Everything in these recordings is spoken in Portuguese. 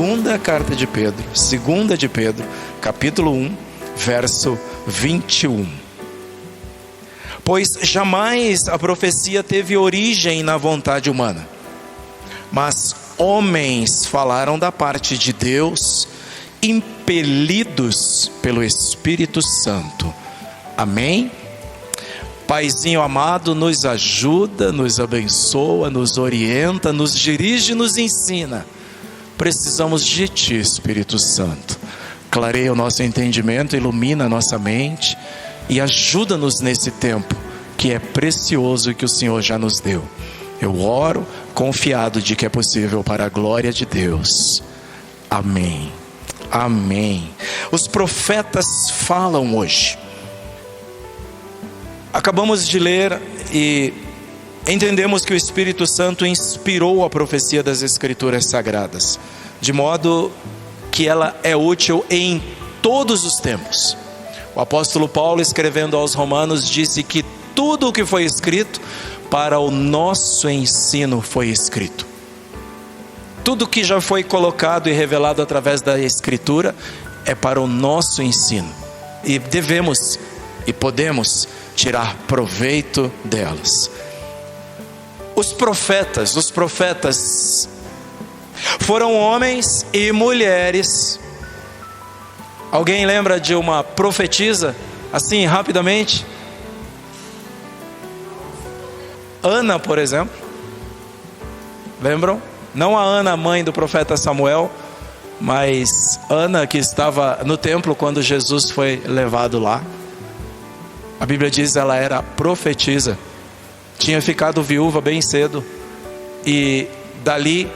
segunda carta de Pedro, segunda de Pedro, capítulo 1, verso 21. Pois jamais a profecia teve origem na vontade humana, mas homens falaram da parte de Deus, impelidos pelo Espírito Santo. Amém? Paizinho amado, nos ajuda, nos abençoa, nos orienta, nos dirige, nos ensina. Precisamos de Ti, Espírito Santo. Clareia o nosso entendimento, ilumina a nossa mente e ajuda-nos nesse tempo que é precioso e que o Senhor já nos deu. Eu oro confiado de que é possível para a glória de Deus. Amém. Amém. Os profetas falam hoje. Acabamos de ler e entendemos que o Espírito Santo inspirou a profecia das Escrituras Sagradas, de modo que ela é útil em todos os tempos. O apóstolo Paulo, escrevendo aos Romanos, disse que tudo o que foi escrito para o nosso ensino foi escrito. Tudo que já foi colocado e revelado através da Escritura é para o nosso ensino. E devemos e podemos tirar proveito delas. Os profetas foram homens e mulheres. Alguém lembra de uma profetisa, assim, rapidamente? Ana, por exemplo. Lembram? Não a Ana, mãe do profeta Samuel, mas Ana, que estava no templo quando Jesus foi levado lá. A Bíblia diz que ela era profetisa. Tinha ficado viúva bem cedo e dali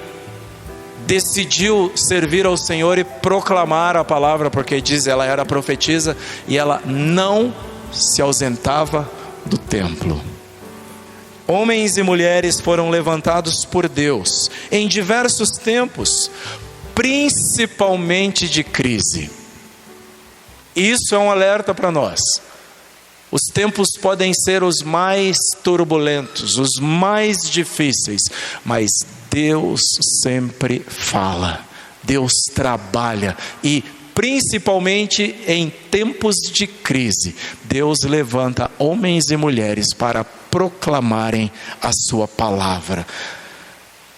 decidiu servir ao Senhor e proclamar a palavra, porque diz ela era profetisa e ela não se ausentava do templo. Homens e mulheres foram levantados por Deus em diversos tempos, principalmente de crise. Isso é um alerta para nós. Os tempos podem ser os mais turbulentos, os mais difíceis, mas Deus sempre fala, Deus trabalha e principalmente em tempos de crise, Deus levanta homens e mulheres para proclamarem a sua palavra.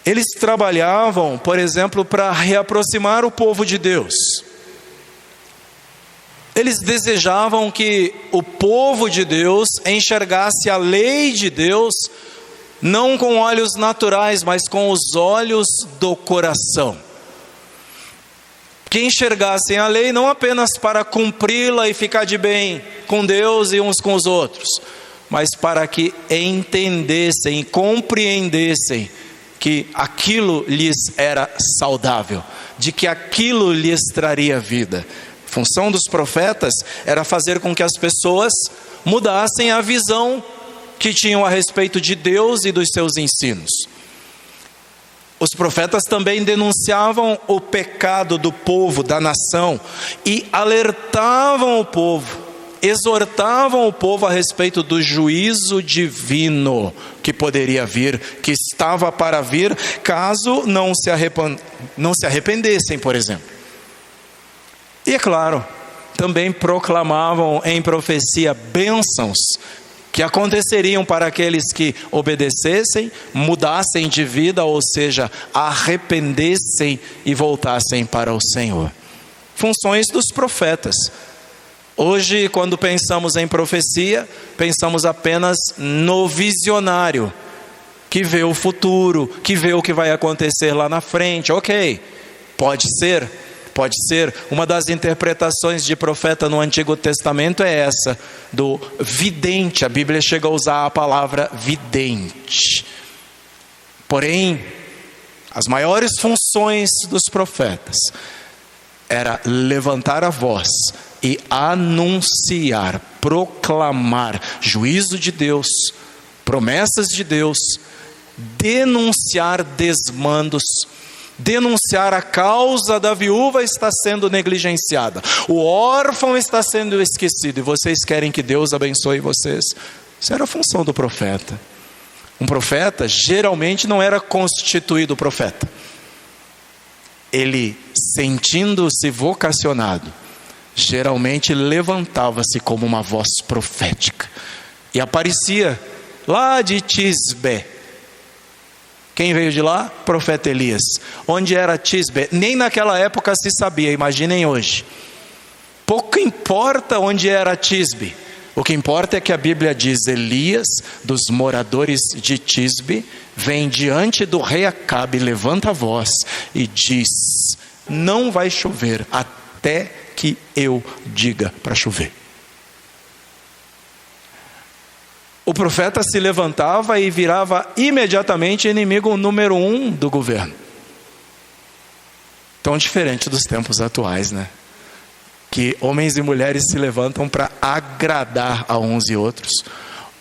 Eles trabalhavam, por exemplo, para reaproximar o povo de Deus. Eles desejavam que o povo de Deus enxergasse a lei de Deus, não com olhos naturais, mas com os olhos do coração. Que enxergassem a lei não apenas para cumpri-la e ficar de bem com Deus e uns com os outros, mas para que entendessem e compreendessem que aquilo lhes era saudável, de que aquilo lhes traria vida. A função dos profetas era fazer com que as pessoas mudassem a visão que tinham a respeito de Deus e dos seus ensinos. Os profetas também denunciavam o pecado do povo, da nação, e alertavam o povo, exortavam o povo a respeito do juízo divino que poderia vir, que estava para vir, caso não se arrependessem, por exemplo. E é claro, também proclamavam em profecia bênçãos que aconteceriam para aqueles que obedecessem, mudassem de vida, ou seja, arrependessem e voltassem para o Senhor. Funções dos profetas. Hoje, quando pensamos em profecia, pensamos apenas no visionário, que vê o futuro, que vê o que vai acontecer lá na frente. Ok, pode ser. Uma das interpretações de profeta no Antigo Testamento é essa, do vidente. A Bíblia chega a usar a palavra vidente. Porém, as maiores funções dos profetas era levantar a voz e anunciar, proclamar juízo de Deus, promessas de Deus, denunciar desmandos, denunciar a causa da viúva está sendo negligenciada, o órfão está sendo esquecido, e vocês querem que Deus abençoe vocês. Isso era a função do profeta. Um profeta geralmente não era constituído profeta. ele, sentindo-se vocacionado, geralmente levantava-se como uma voz profética e aparecia lá de Tisbe. Quem veio de lá? Profeta Elias. Onde era Tisbe? Nem naquela época se sabia, imaginem hoje. Pouco importa onde era Tisbe. O que importa é que a Bíblia diz: Elias, dos moradores de Tisbe, vem diante do rei Acabe, levanta a voz e diz: não vai chover até que eu diga para chover. O profeta se levantava e virava imediatamente inimigo número 1 do governo. Tão diferente dos tempos atuais, né? Que homens e mulheres se levantam para agradar a uns e outros.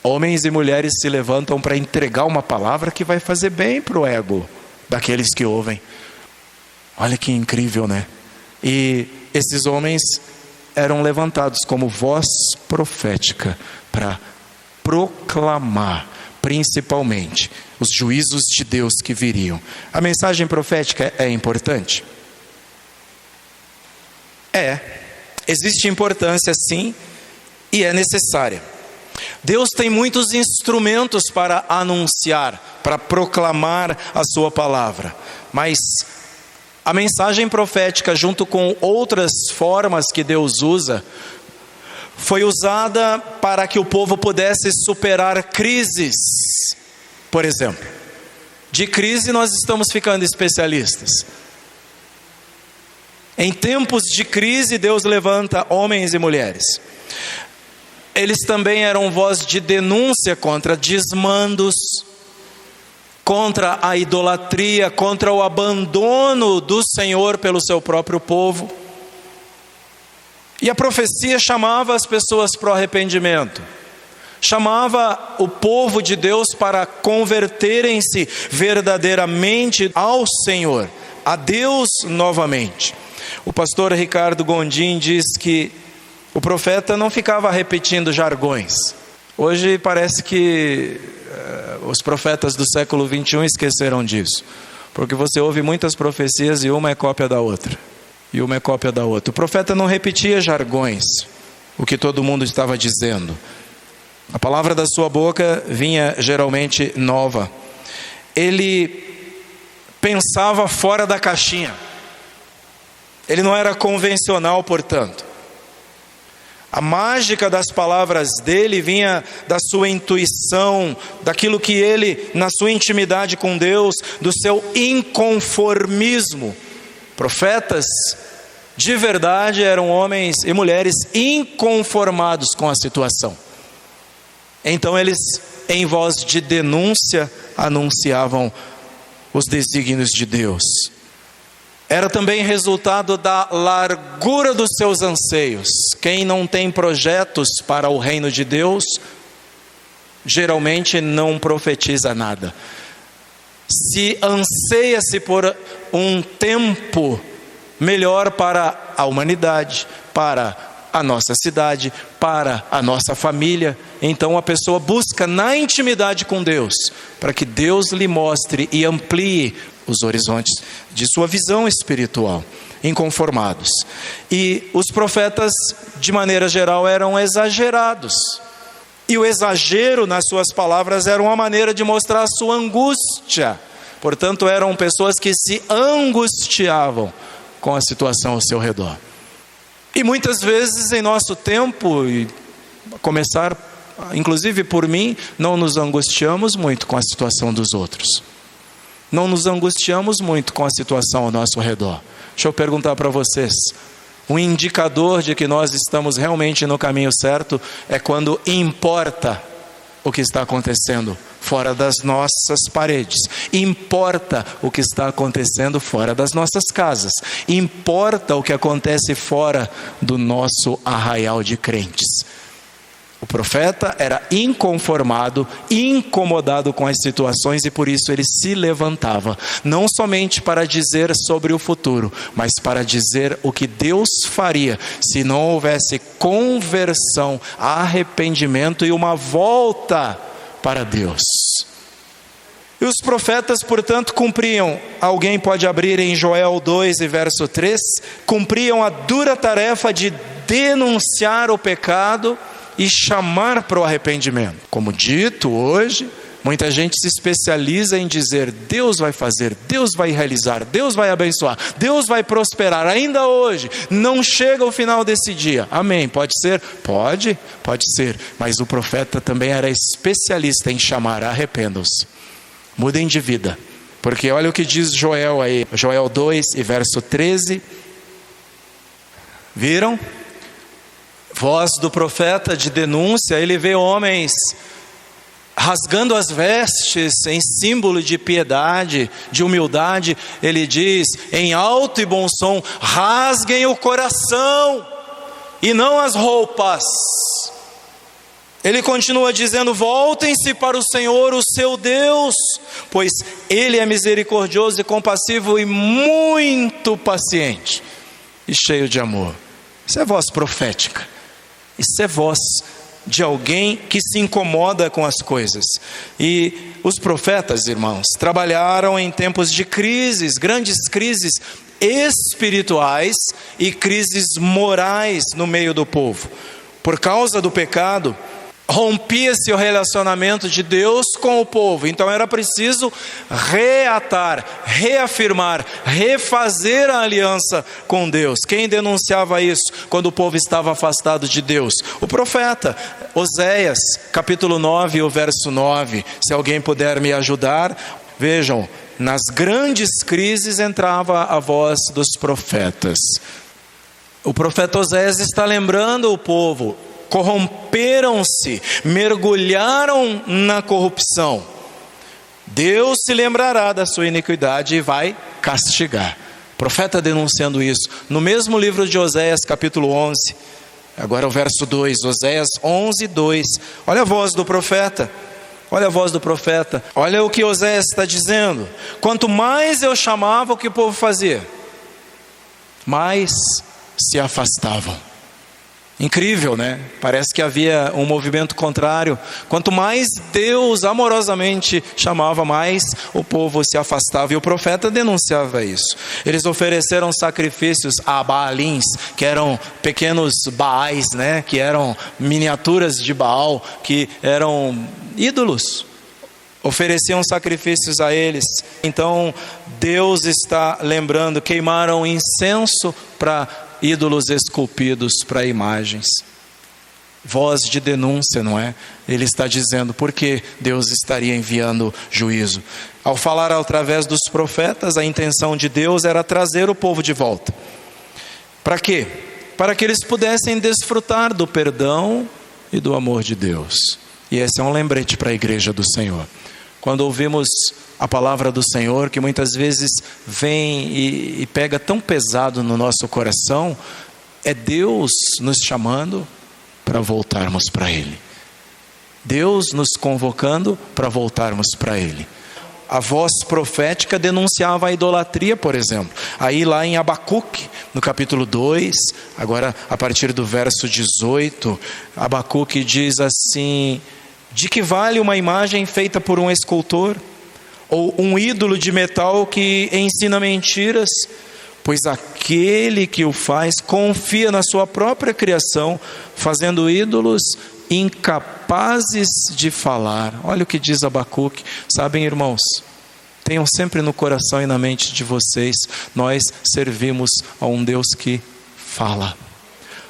Homens e mulheres se levantam para entregar uma palavra que vai fazer bem para o ego daqueles que ouvem. Olha que incrível, né? E esses homens eram levantados como voz profética para proclamar, principalmente, os juízos de Deus que viriam. A mensagem profética é importante? Existe importância sim, e é necessária. Deus tem muitos instrumentos para anunciar, para proclamar a sua palavra, mas a mensagem profética, junto com outras formas que Deus usa, foi usada para que o povo pudesse superar crises. Por exemplo, de crise nós estamos ficando especialistas. Em tempos de crise, Deus levanta homens e mulheres. Eles também eram voz de denúncia contra desmandos, contra a idolatria, contra o abandono do Senhor pelo seu próprio povo. E a profecia chamava as pessoas para o arrependimento, chamava o povo de Deus para converterem-se verdadeiramente ao Senhor, a Deus novamente. O pastor Ricardo Gondim diz que o profeta não ficava repetindo jargões. Hoje parece que os profetas do século 21 esqueceram disso, porque você ouve muitas profecias e uma é cópia da outra. E uma é cópia da outra. O profeta não repetia jargões, o que todo mundo estava dizendo. A palavra da sua boca vinha geralmente nova. Ele pensava fora da caixinha. Ele não era convencional, portanto. A mágica das palavras dele vinha da sua intuição, daquilo que ele, na sua intimidade com Deus, do seu inconformismo. Profetas de verdade eram homens e mulheres inconformados com a situação. Então eles, em voz de denúncia, anunciavam os desígnios de Deus. Era também resultado da largura dos seus anseios. Quem não tem projetos para o reino de Deus, geralmente não profetiza nada. Se anseia-se por um tempo melhor para a humanidade, para a nossa cidade, para a nossa família, então a pessoa busca na intimidade com Deus, para que Deus lhe mostre e amplie os horizontes de sua visão espiritual, inconformados. E os profetas, de maneira geral, eram exagerados. E o exagero nas suas palavras era uma maneira de mostrar a sua angústia. Portanto, eram pessoas que se angustiavam com a situação ao seu redor. E muitas vezes em nosso tempo, e a começar inclusive por mim, não nos angustiamos muito com a situação dos outros. Não nos angustiamos muito com a situação ao nosso redor. Deixa eu perguntar para vocês. Um indicador de que nós estamos realmente no caminho certo é quando importa o que está acontecendo fora das nossas paredes. Importa o que está acontecendo fora das nossas casas. Importa o que acontece fora do nosso arraial de crentes. O profeta era inconformado, incomodado com as situações e por isso ele se levantava, não somente para dizer sobre o futuro, mas para dizer o que Deus faria se não houvesse conversão, arrependimento e uma volta para Deus. E os profetas, portanto, cumpriam, alguém pode abrir em Joel 2 e verso 3, cumpriam a dura tarefa de denunciar o pecado e chamar para o arrependimento. Como dito hoje, muita gente se especializa em dizer: Deus vai fazer, Deus vai realizar, Deus vai abençoar, Deus vai prosperar. Ainda hoje, não chega o final desse dia. Amém, pode ser? Pode ser. Mas o profeta também era especialista em chamar: arrependam-se, mudem de vida. Porque olha o que diz Joel aí, Joel 2 e verso 13. Viram? Voz do profeta de denúncia. Ele vê homens rasgando as vestes em símbolo de piedade, de humildade. Ele diz em alto e bom som: rasguem o coração e não as roupas. Ele continua dizendo: voltem-se para o Senhor, o seu Deus, pois Ele é misericordioso e compassivo e muito paciente e cheio de amor. Isso é voz profética. Isso é voz de alguém que se incomoda com as coisas. E os profetas, irmãos, trabalharam em tempos de crises, grandes crises espirituais e crises morais no meio do povo. Por causa do pecado, rompia-se o relacionamento de Deus com o povo. Então era preciso reatar, reafirmar, refazer a aliança com Deus. Quem denunciava isso quando o povo estava afastado de Deus? O profeta Oséias, capítulo 9, o verso 9. Se alguém puder me ajudar, vejam, nas grandes crises entrava a voz dos profetas. O profeta Oséias está lembrando o povo: corromperam-se, mergulharam na corrupção. Deus se lembrará da sua iniquidade e vai castigar. O profeta denunciando isso, no mesmo livro de Oséias, capítulo 11, agora o verso 2, Oséias 11, 2. Olha a voz do profeta, olha a voz do profeta, olha o que Oséias está dizendo: quanto mais eu chamava, o que o povo fazia? Mais se afastavam. Incrível, né? Parece que havia um movimento contrário. Quanto mais Deus amorosamente chamava, mais o povo se afastava. E o profeta denunciava isso. Eles ofereceram sacrifícios a Baalins, que eram pequenos Baais, né? Que eram miniaturas de Baal, que eram ídolos. Ofereciam sacrifícios a eles. Então Deus está lembrando: queimaram incenso para ídolos esculpidos, para imagens. Voz de denúncia, não é? Ele está dizendo porque Deus estaria enviando juízo. Ao falar através dos profetas, a intenção de Deus era trazer o povo de volta. Para quê? Para que eles pudessem desfrutar do perdão e do amor de Deus. E esse é um lembrete para a igreja do Senhor. Quando ouvimos a palavra do Senhor, que muitas vezes vem e pega tão pesado no nosso coração, é Deus nos chamando para voltarmos para Ele. Deus nos convocando para voltarmos para Ele. A voz profética denunciava a idolatria, por exemplo. Aí lá em Abacuque, no capítulo 2, agora a partir do verso 18, Abacuque diz assim: de que vale uma imagem feita por um escultor? Ou um ídolo de metal que ensina mentiras? Pois aquele que o faz confia na sua própria criação, fazendo ídolos incapazes de falar. Olha o que diz Abacuque. Sabem, irmãos, tenham sempre no coração e na mente de vocês: nós servimos a um Deus que fala.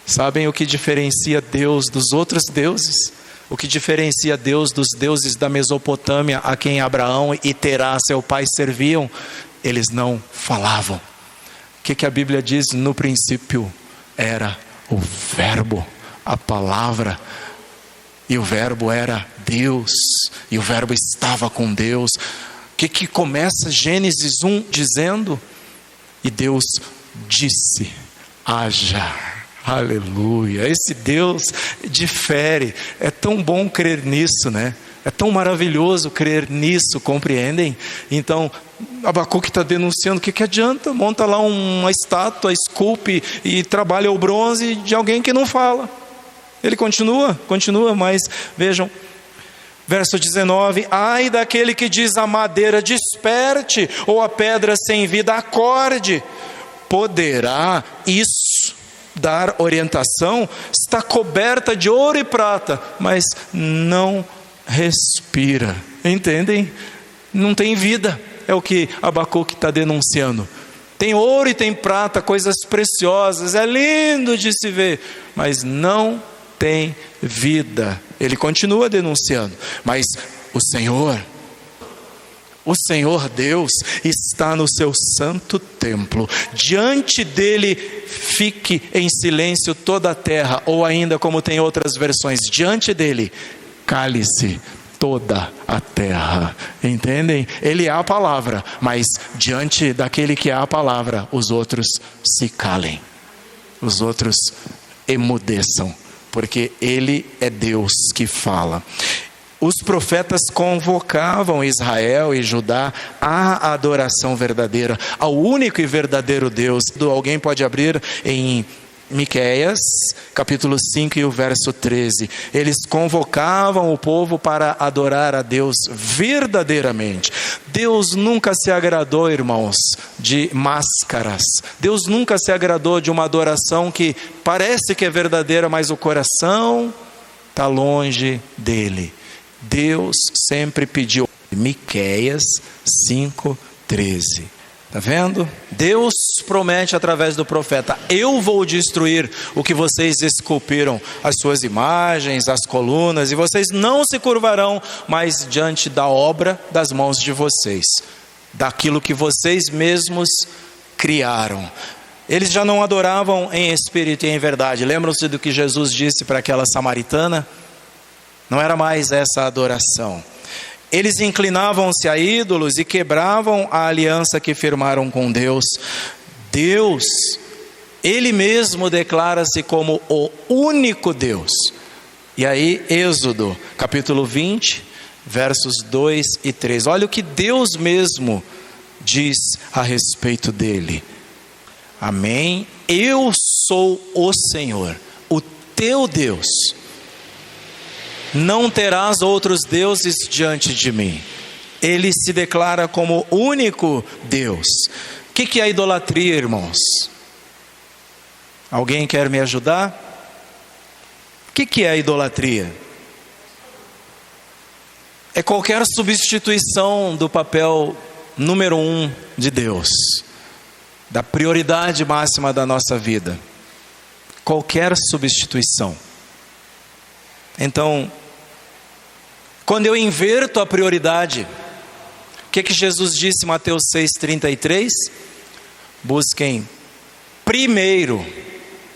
Sabem o que diferencia Deus dos outros deuses? O que diferencia Deus dos deuses da Mesopotâmia, a quem Abraão e Terá, seu pai, serviam? Eles não falavam. O que a Bíblia diz? No princípio era o Verbo, a palavra, e o Verbo era Deus, e o Verbo estava com Deus. O que começa Gênesis 1 dizendo? E Deus disse: haja. Aleluia, esse Deus difere. É tão bom crer nisso, né? É tão maravilhoso crer nisso, compreendem? Então Abacuque está denunciando: o que adianta? Monta lá uma estátua, esculpe e trabalha o bronze de alguém que não fala. Ele continua, mas vejam, Verso 19: ai daquele que diz à madeira, desperte, ou a pedra sem vida, acorde. Poderá isso dar orientação? Está coberta de ouro e prata, mas não respira. Entendem? Não tem vida. É o que Abacuque está denunciando. Tem ouro e tem prata, coisas preciosas, é lindo de se ver, mas não tem vida. Ele continua denunciando, mas o Senhor Deus está no seu santo templo, diante dele fique em silêncio toda a terra, ou ainda como tem outras versões, diante dele cale-se toda a terra. Entendem? Ele é a palavra, mas diante daquele que é a palavra, os outros se calem, os outros emudeçam, porque ele é Deus que fala. Os profetas convocavam Israel e Judá à adoração verdadeira, ao único e verdadeiro Deus. Alguém pode abrir em Miqueias, capítulo 5 e o verso 13. Eles convocavam o povo para adorar a Deus verdadeiramente. Deus nunca se agradou, irmãos, de máscaras. Deus nunca se agradou de uma adoração que parece que é verdadeira, mas o coração está longe dele. Deus sempre pediu. Miqueias 5:13. Está vendo? Deus promete através do profeta: eu vou destruir o que vocês esculpiram, as suas imagens, as colunas, e vocês não se curvarão mais diante da obra das mãos de vocês, daquilo que vocês mesmos criaram. Eles já não adoravam em espírito e em verdade. Lembram-se do que Jesus disse para aquela samaritana? Não era mais essa adoração. Eles inclinavam-se a ídolos e quebravam a aliança que firmaram com Deus. Deus, Ele mesmo declara-se como o único Deus. E aí, Êxodo, capítulo 20, versos 2 e 3. Olha o que Deus mesmo diz a respeito dele. Amém? Eu sou o Senhor, o teu Deus. Não terás outros deuses diante de mim. Ele se declara como único Deus. O que é a idolatria, irmãos? Alguém quer me ajudar? O que é a idolatria? É qualquer substituição do papel número 1 de Deus, da prioridade máxima da nossa vida. Qualquer substituição. Então, quando eu inverto a prioridade, o que Jesus disse em Mateus 6,33? Busquem primeiro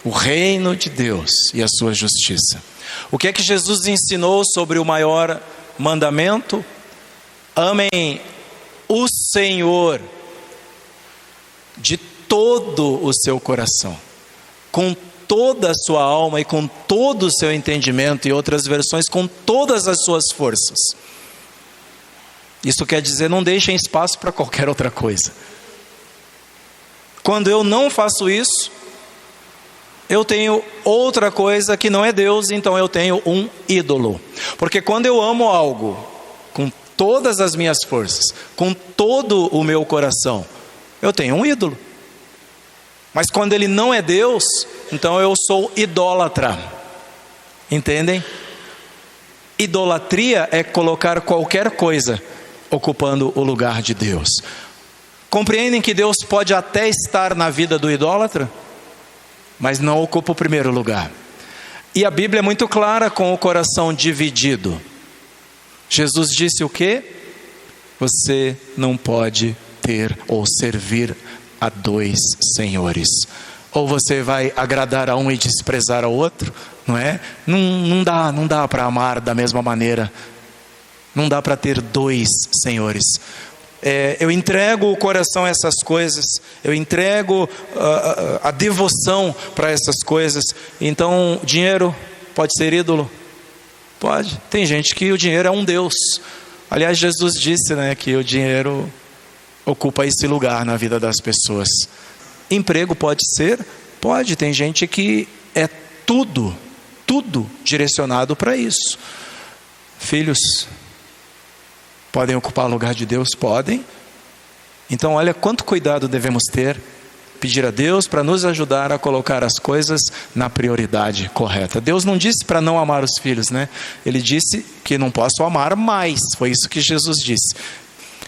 o reino de Deus e a sua justiça. O que Jesus ensinou sobre o maior mandamento? Amem o Senhor de todo o seu coração, com toda a sua alma e com todo o seu entendimento, e outras versões, com todas as suas forças. Isso quer dizer, não deixem espaço para qualquer outra coisa. Quando eu não faço isso, eu tenho outra coisa que não é Deus, então eu tenho um ídolo. Porque quando eu amo algo com todas as minhas forças, com todo o meu coração, eu tenho um ídolo. Mas quando ele não é Deus, então eu sou idólatra. Entendem? Idolatria é colocar qualquer coisa ocupando o lugar de Deus. Compreendem que Deus pode até estar na vida do idólatra, mas não ocupa o primeiro lugar. E a Bíblia é muito clara com o coração dividido. Jesus disse o quê? Você não pode ter ou servir a dois senhores. Ou você vai agradar a um e desprezar ao outro, não é? Não dá para amar da mesma maneira. Não dá para ter dois senhores. Eu entrego o coração a essas coisas, eu entrego a devoção para essas coisas. Então, dinheiro pode ser ídolo? Pode. Tem gente que o dinheiro é um Deus. Aliás, Jesus disse, né, que o dinheiro ocupa esse lugar na vida das pessoas. Emprego pode ser? Pode. Tem gente que é tudo direcionado para isso. Filhos podem ocupar o lugar de Deus? Podem. Então olha quanto cuidado devemos ter, pedir a Deus para nos ajudar a colocar as coisas na prioridade correta. Deus não disse para não amar os filhos, né? Ele disse que não posso amar mais, foi isso que Jesus disse.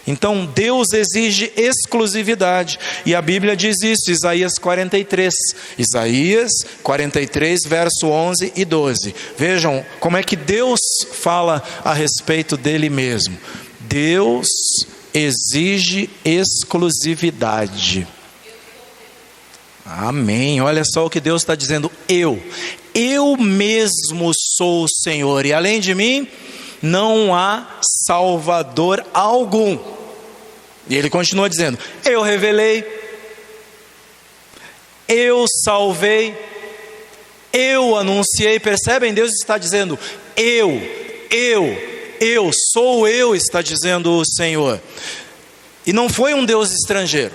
Então Deus exige exclusividade, e a Bíblia diz isso, Isaías 43, verso 11 e 12. Vejam como é que Deus fala a respeito dele mesmo. Deus exige exclusividade. Amém. Olha só o que Deus está dizendo. Eu mesmo sou o Senhor, e além de mim não há Salvador algum. E ele continua dizendo: eu revelei, eu salvei, eu anunciei. Percebem? Deus está dizendo sou eu, está dizendo o Senhor. E não foi um Deus estrangeiro.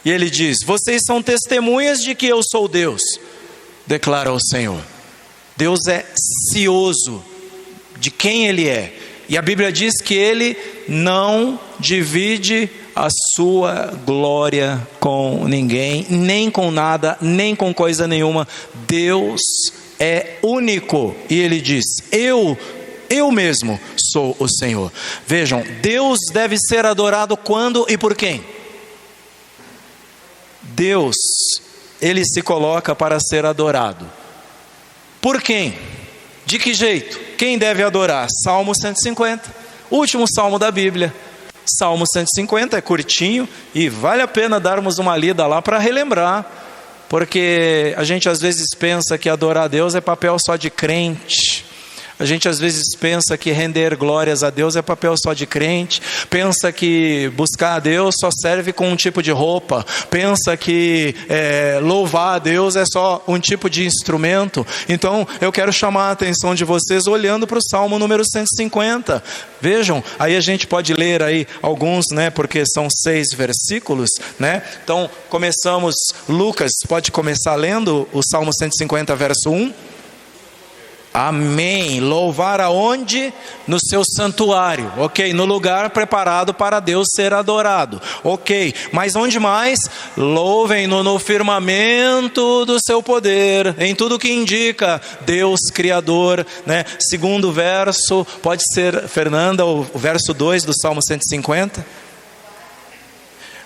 E ele diz: vocês são testemunhas de que eu sou Deus, declara o Senhor. Deus é cioso de quem Ele é, e a Bíblia diz que Ele não divide a sua glória com ninguém, nem com nada, nem com coisa nenhuma. Deus é único, e Ele diz: eu mesmo sou o Senhor. Vejam, Deus deve ser adorado quando e por quem? Deus, Ele se coloca para ser adorado. Por quem? De que jeito? Quem deve adorar? Salmo 150, último salmo da Bíblia. Salmo 150 é curtinho e vale a pena darmos uma lida lá para relembrar, porque a gente às vezes pensa que adorar a Deus é papel só de crente. A gente às vezes pensa que render glórias a Deus é papel só de crente, pensa que buscar a Deus só serve com um tipo de roupa, pensa que louvar a Deus é só um tipo de instrumento. Então eu quero chamar a atenção de vocês olhando para o Salmo número 150. Vejam, aí a gente pode ler aí alguns, né, porque são 6 versículos, né? Então começamos, Lucas pode começar lendo o Salmo 150 verso 1. Amém. Louvar aonde? No seu santuário, ok? No lugar preparado para Deus ser adorado, ok? Mas onde mais? Louvem-no no firmamento do seu poder, em tudo que indica Deus Criador, né? Segundo verso, pode ser, Fernanda, o verso 2 do Salmo 150.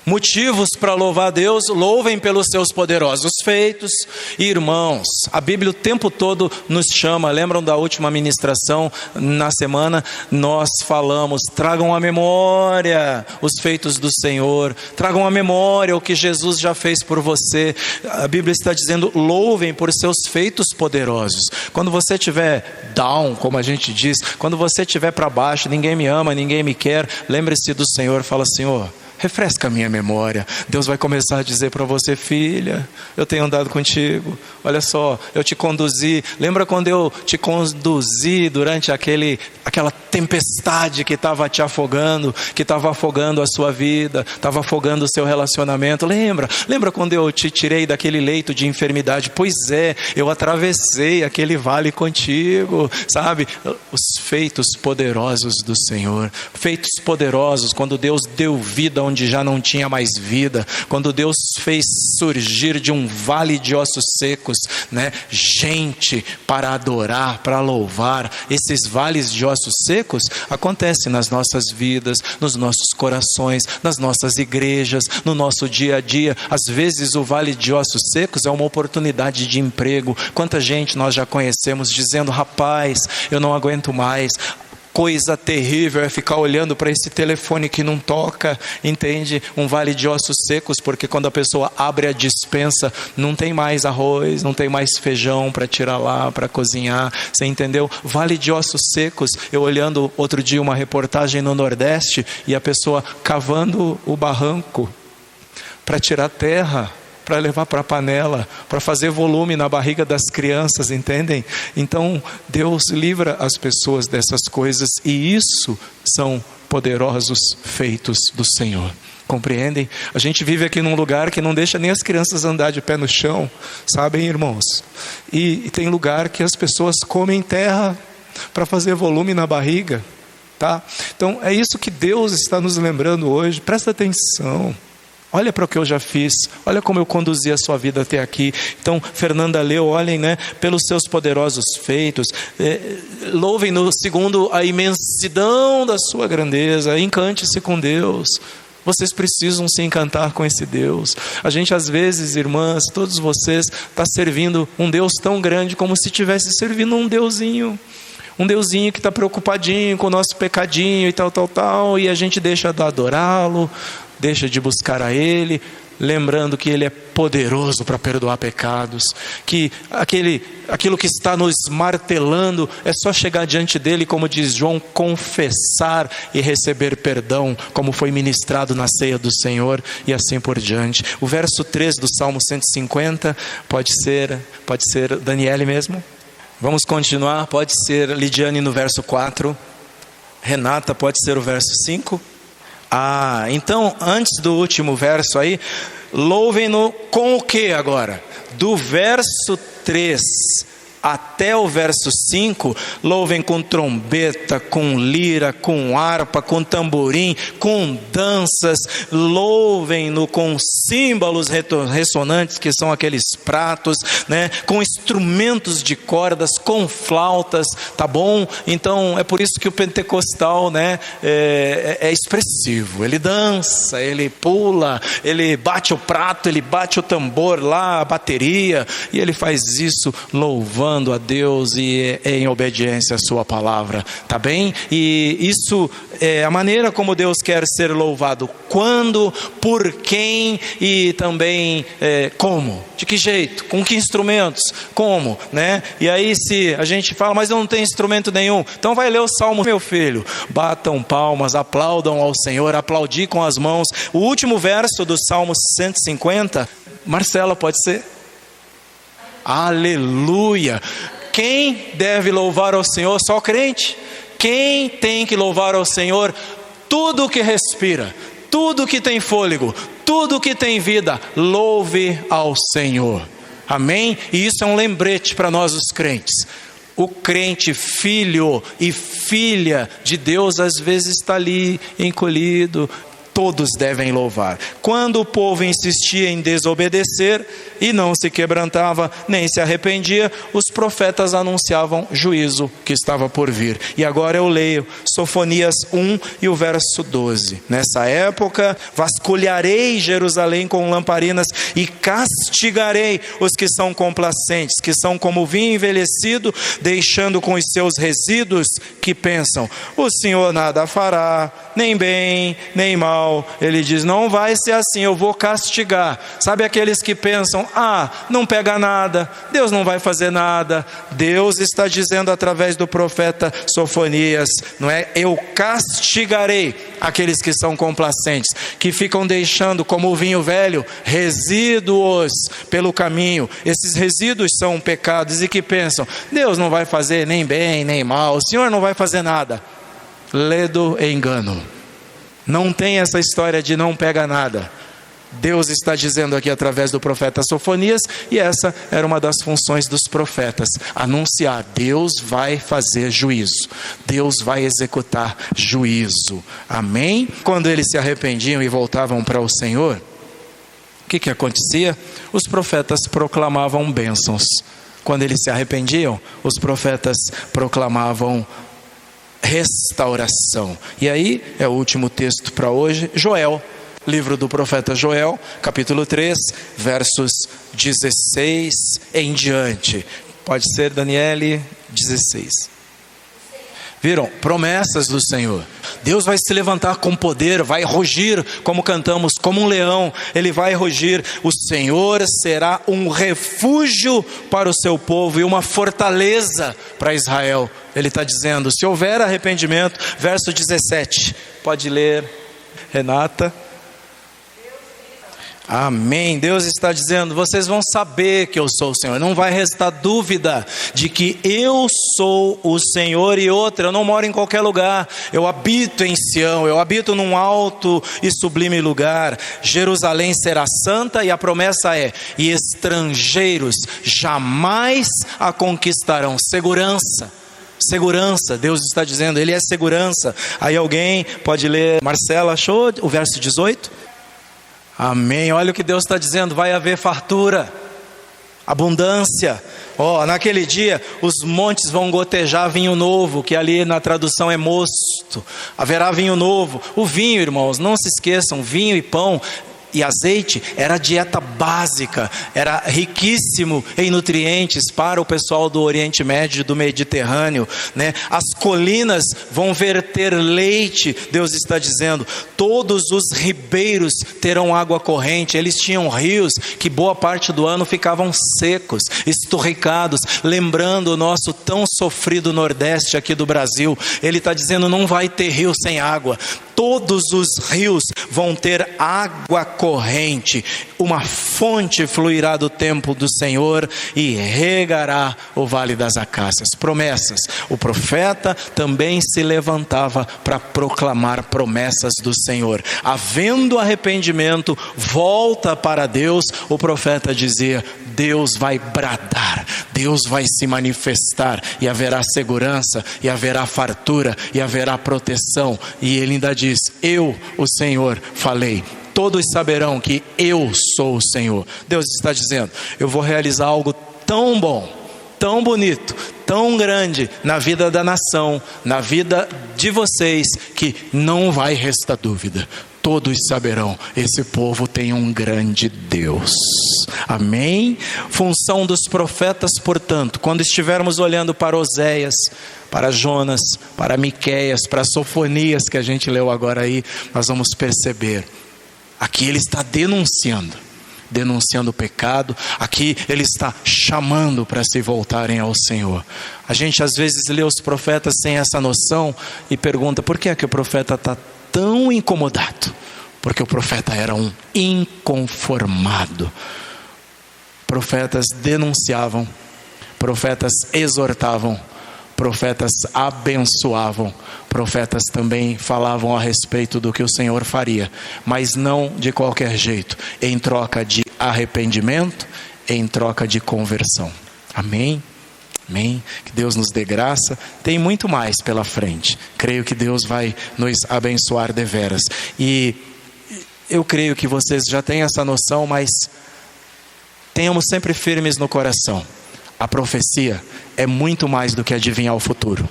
Motivos para louvar a Deus: louvem pelos seus poderosos feitos. Irmãos, a Bíblia o tempo todo nos chama, lembram da última ministração na semana? Nós falamos: tragam à memória os feitos do Senhor, tragam à memória o que Jesus já fez por você. A Bíblia está dizendo: louvem por seus feitos poderosos. Quando você estiver down, como a gente diz, quando você estiver para baixo, ninguém me ama, ninguém me quer, lembre-se do Senhor, fala: Senhor, refresca a minha memória. Deus vai começar a dizer para você: filha, eu tenho andado contigo, olha só, eu te conduzi. Lembra quando eu te conduzi durante aquela tempestade que estava te afogando, que estava afogando a sua vida, estava afogando o seu relacionamento? Lembra quando eu te tirei daquele leito de enfermidade? Pois é, eu atravessei aquele vale contigo, sabe? Os feitos poderosos do Senhor, feitos poderosos, quando Deus deu vida onde já não tinha mais vida, quando Deus fez surgir de um vale de ossos secos, né, gente para adorar, para louvar. Esses vales de ossos secos acontecem nas nossas vidas, nos nossos corações, nas nossas igrejas, no nosso dia a dia. Às vezes o vale de ossos secos é uma oportunidade de emprego. Quanta gente nós já conhecemos dizendo: rapaz, eu não aguento mais. Coisa terrível é ficar olhando para esse telefone que não toca, entende? Um vale de ossos secos, porque quando a pessoa abre a despensa, não tem mais arroz, não tem mais feijão para tirar lá, para cozinhar, você entendeu? Vale de ossos secos. Eu olhando outro dia uma reportagem no Nordeste, e a pessoa cavando o barranco para tirar terra, para levar para a panela, para fazer volume na barriga das crianças, entendem? Então Deus livra as pessoas dessas coisas, e isso são poderosos feitos do Senhor. Compreendem? A gente vive aqui num lugar que não deixa nem as crianças andar de pé no chão, sabem, irmãos? E tem lugar que as pessoas comem terra, para fazer volume na barriga, tá? Então é isso que Deus está nos lembrando hoje. Presta atenção. Olha para o que eu já fiz, olha como eu conduzi a sua vida até aqui. Então, Fernanda leu, olhem, né, pelos seus poderosos feitos, louvem-no segundo a imensidão da sua grandeza, encante-se com Deus. Vocês precisam se encantar com esse Deus. A gente às vezes, irmãs, todos vocês, está servindo um Deus tão grande como se estivesse servindo um deusinho que está preocupadinho com o nosso pecadinho e tal, e a gente deixa de adorá-lo, deixa de buscar a Ele, lembrando que Ele é poderoso para perdoar pecados, que aquilo que está nos martelando é só chegar diante dEle, como diz João, confessar e receber perdão, como foi ministrado na ceia do Senhor, e assim por diante. O verso 3 do Salmo 150, pode ser Daniele mesmo? Vamos continuar, pode ser Lidiane no verso 4, Renata pode ser o verso 5. Então, antes do último verso aí, louvem-no com o que agora? Do verso 3 até o verso 5, louvem com trombeta, com lira, com harpa, com tamborim, com danças, louvem-no com símbolos ressonantes, que são aqueles pratos, né? Com instrumentos de cordas, com flautas, tá bom? Então é por isso que o pentecostal, né, é expressivo, ele dança, ele pula, ele bate o prato, ele bate o tambor lá, a bateria, e ele faz isso louvando a Deus e em obediência à sua palavra, tá bem? E isso é a maneira como Deus quer ser louvado. Quando, por quem e também como, de que jeito, com que instrumentos, como, né? E aí se a gente fala, mas eu não tenho instrumento nenhum, então vai ler o Salmo, meu filho, batam palmas, aplaudam ao Senhor, aplaudir com as mãos. O último verso do Salmo 150, Marcela, pode ser? Aleluia! Quem deve louvar ao Senhor? Só o crente. Quem tem que louvar ao Senhor? Tudo que respira, tudo que tem fôlego, tudo que tem vida, louve ao Senhor. Amém? E isso é um lembrete para nós os crentes. O crente, filho e filha de Deus, às vezes está ali encolhido. Todos devem louvar. Quando o povo insistia em desobedecer e não se quebrantava, nem se arrependia, os profetas anunciavam juízo que estava por vir. E agora eu leio Sofonias 1 e o verso 12. Nessa época, vasculharei Jerusalém com lamparinas e castigarei os que são complacentes, que são como vinho envelhecido, deixando com os seus resíduos, que pensam, o Senhor nada fará, nem bem, nem mal. Ele diz, não vai ser assim, eu vou castigar. Sabe aqueles que pensam, não pega nada, Deus não vai fazer nada. Deus está dizendo através do profeta Sofonias, não é? Eu castigarei aqueles que são complacentes, que ficam deixando como o vinho velho, resíduos pelo caminho. Esses resíduos são pecados e que pensam, Deus não vai fazer nem bem, nem mal, o Senhor não vai fazer nada. Ledo engano. Não tem essa história de não pega nada. Deus está dizendo aqui através do profeta Sofonias, e essa era uma das funções dos profetas, anunciar, Deus vai fazer juízo, Deus vai executar juízo, amém? Quando eles se arrependiam e voltavam para o Senhor, o que acontecia? Os profetas proclamavam bênçãos. Quando eles se arrependiam, os profetas proclamavam restauração. E aí é o último texto para hoje, Joel, livro do profeta Joel, capítulo 3, versos 16 em diante. Pode ser Daniele 16. Viram? Promessas do Senhor. Deus vai se levantar com poder, vai rugir, como cantamos, como um leão, ele vai rugir. O Senhor será um refúgio para o seu povo e uma fortaleza para Israel. Ele está dizendo, se houver arrependimento, verso 17, pode ler, Renata. Amém. Deus está dizendo, vocês vão saber que eu sou o Senhor, não vai restar dúvida de que eu sou o Senhor. E outra, eu não moro em qualquer lugar, eu habito em Sião, eu habito num alto e sublime lugar. Jerusalém será santa, e a promessa é, e estrangeiros jamais a conquistarão. Segurança. Segurança, Deus está dizendo, Ele é segurança. Aí alguém pode ler, Marcela, achou o verso 18? Amém, olha o que Deus está dizendo, vai haver fartura, abundância. Naquele dia os montes vão gotejar vinho novo, que ali na tradução é mosto. Haverá vinho novo. O vinho, irmãos, não se esqueçam, vinho e pão e azeite era a dieta básica, era riquíssimo em nutrientes para o pessoal do Oriente Médio, do Mediterrâneo, né? As colinas vão verter leite, Deus está dizendo, todos os ribeiros terão água corrente. Eles tinham rios que boa parte do ano ficavam secos, esturricados, lembrando o nosso tão sofrido Nordeste aqui do Brasil. Ele está dizendo, não vai ter rio sem água. Todos os rios vão ter água corrente, uma fonte fluirá do templo do Senhor e regará o vale das acácias. Promessas. O profeta também se levantava para proclamar promessas do Senhor. Havendo arrependimento, volta para Deus, o profeta dizia, Deus vai bradar, Deus vai se manifestar, e haverá segurança, e haverá fartura, e haverá proteção. E ele ainda diz, eu, o Senhor, falei. Todos saberão que eu sou o Senhor. Deus está dizendo, eu vou realizar algo tão bom, tão bonito, tão grande na vida da nação, na vida de vocês, que não vai restar dúvida. Todos saberão, esse povo tem um grande Deus. Amém? Função dos profetas, portanto, quando estivermos olhando para Oséias, para Jonas, para Miqueias, para Sofonias, que a gente leu agora aí, nós vamos perceber, aqui ele está denunciando o pecado, aqui ele está chamando para se voltarem ao Senhor. A gente às vezes lê os profetas sem essa noção e pergunta, por que é que o profeta está tão incomodado? Porque o profeta era um inconformado. Profetas denunciavam, profetas exortavam, profetas abençoavam, profetas também falavam a respeito do que o Senhor faria, mas não de qualquer jeito, em troca de arrependimento, em troca de conversão. Amém? Amém? Que Deus nos dê graça. Tem muito mais pela frente. Creio que Deus vai nos abençoar deveras. E eu creio que vocês já têm essa noção, mas tenhamos sempre firmes no coração. A profecia é muito mais do que adivinhar o futuro.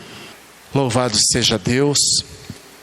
Louvado seja Deus.